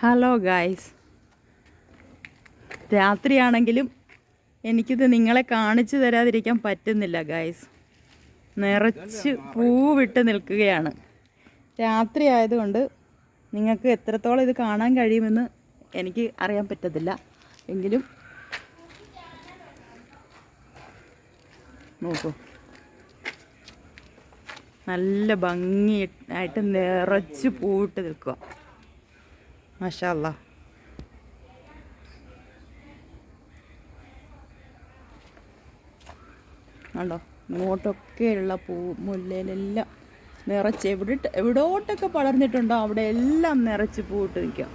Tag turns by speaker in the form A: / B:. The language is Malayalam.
A: ഹലോ ഗായ്സ്, രാത്രിയാണെങ്കിലും എനിക്കിത് നിങ്ങളെ കാണിച്ചു തരാതിരിക്കാൻ പറ്റുന്നില്ല ഗായ്സ്. നിറച്ച് പൂവിട്ട് നിൽക്കുകയാണ്. രാത്രി ആയതുകൊണ്ട് നിങ്ങൾക്ക് എത്രത്തോളം ഇത് കാണാൻ കഴിയുമെന്ന് എനിക്ക് അറിയാൻ പറ്റത്തില്ല. എങ്കിലും നോക്കൂ, നല്ല ഭംഗിയായിട്ട് നിറച്ച് പൂവിട്ട് നിൽക്കുക. മാഷാ അല്ലാ. കണ്ടോ, ഇങ്ങോട്ടൊക്കെയുള്ള പൂ മുല്ലയിലെല്ലാം നിറച്ച് എവിടോട്ടൊക്കെ പടർന്നിട്ടുണ്ടോ അവിടെ എല്ലാം നിറച്ച് പൂവിട്ട് നിൽക്കുക.